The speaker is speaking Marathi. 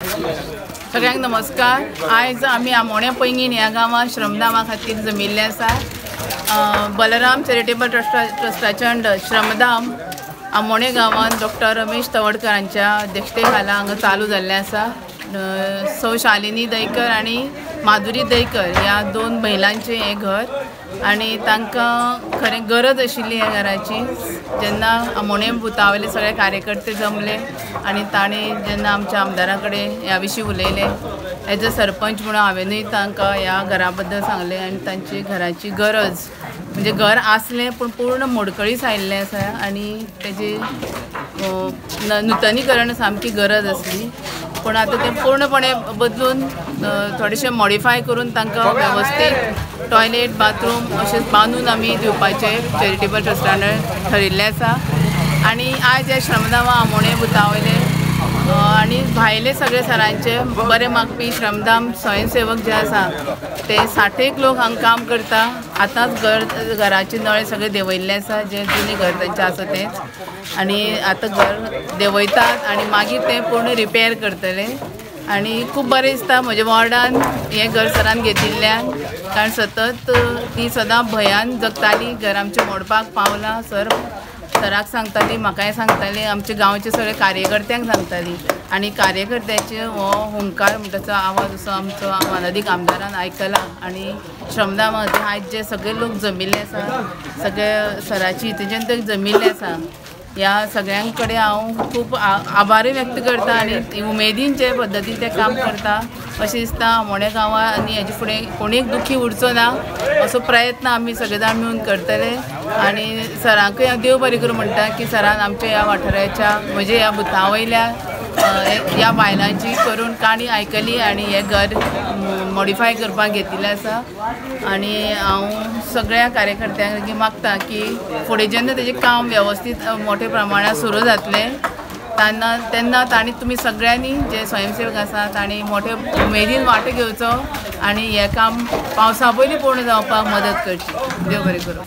सगळ्यांक नमस्कार। आज आम्ही आमोण्या पैंगीण ह्या गांवांत श्रमदामा खातीर जमिल्ले आसा। बलराम चॅरिटेबल ट्रस्टाचे अंडर श्रमदाम आमोणे गांवांत डॉक्टर रमेश तवडकरांच्या अध्यक्षतेखाला हांगा चालू जाल्लें आसा। सौ शालिनी दैकर आणि माधुरी दैकर ह्या दोन महिलांचे हे घर आणि तांकां खरें गरज आशिल्ली ह्या घराची। जेन्ना आमोणे बुथावयले सगळे कार्यकर्ते जमले आणि ताणें जेन्ना आमच्या आमदारा कडेन ह्या विशीं उलयले, एज अ सरपंच म्हणून हांवेनूय तांकां ह्या घरा बद्दल सांगलें आणि तांची घराची गरज म्हणजे घर आसलें पूण पूर्ण मोडकळीस आयिल्लें आसा आणि तेजी नूतनीकरण सामकी गरज आसली। पूण आतां तें पूर्णपणे बदलून थोडेशें मॉडिफाय करून तांकां वेवस्थीत टॉयलेट बाथरूम अशें बांदून आमी दिवपाचें चॅरिटेबल ट्रस्टान ठरिल्लें आसा। आणि आज ह्या श्रमदामा आमोणे बुथावयले आणि भायले सगळे सरांचे बरे मागपी श्रमदाम स्वयंसेवक जे आसा ते 60 लोक हांगा काम करता। आतांच घराचे नळे सगळे देंवयल्ले आसा, जे जुने घर तांचें आसा तेच, आणि आतां घर देंवयतात आणि मागीर ते पूर्ण रिपेर करतले। आणि खूब बरें दिसता म्हज्या वॉर्डान हें घर सरान घेतिल्ल्यान, कारण सतत ती सदां भंयान जगताली घर आमचें मोडपाक पावलां। सराक सांगताली, म्हाकाय सांगताली, आमच्या गांवचे सगळे कार्यकर्त्यांक सांगताली आणि कार्यकर्त्याचे हो हुंकार म्हणटाचो आवाज असो आमचो माननीय आमदारान आयकला आणि श्रमदामा आयज जे सगळे लोक जमिल्ले आसा, सगळे सराची इतजेंत जमिल्ले आसा, ह्या सगळ्यां कडेन हांव खूब आभारूय व्यक्त करता आणि उमेदीन जे पद्दतीन ते काम करता अशें दिसता आमोणे गांवांत। आनी हेजे फुडें कोणीय दुखी उरचो ना असो प्रयत्न आमी सगळे जाण मेळून करतले। आणि सरांकूय हांव देव बरें करूं म्हणटा की सरान आमच्या ह्या वाठाराच्या म्हणजे ह्या बुथावयल्या ह्या बायलांची करून काणी आयकली आणि हे घर मॉडिफाय करपाक घेतिल्लें आसा। आणि हांव सगळ्या कार्यकर्त्यांक मागता की फुडें जेन्ना तेजें काम वेवस्थीत मोठ्या प्रमाणात सुरू जातलें तेन्ना तांणी तुमी सगळ्यांनी जे स्वयंसेवक आसा तांणी मोठे उमेदीन वांटो घेवचो आणि हें काम पावसा पयलीं पूर्ण जावपाक मदत करची। देव बरें करूं।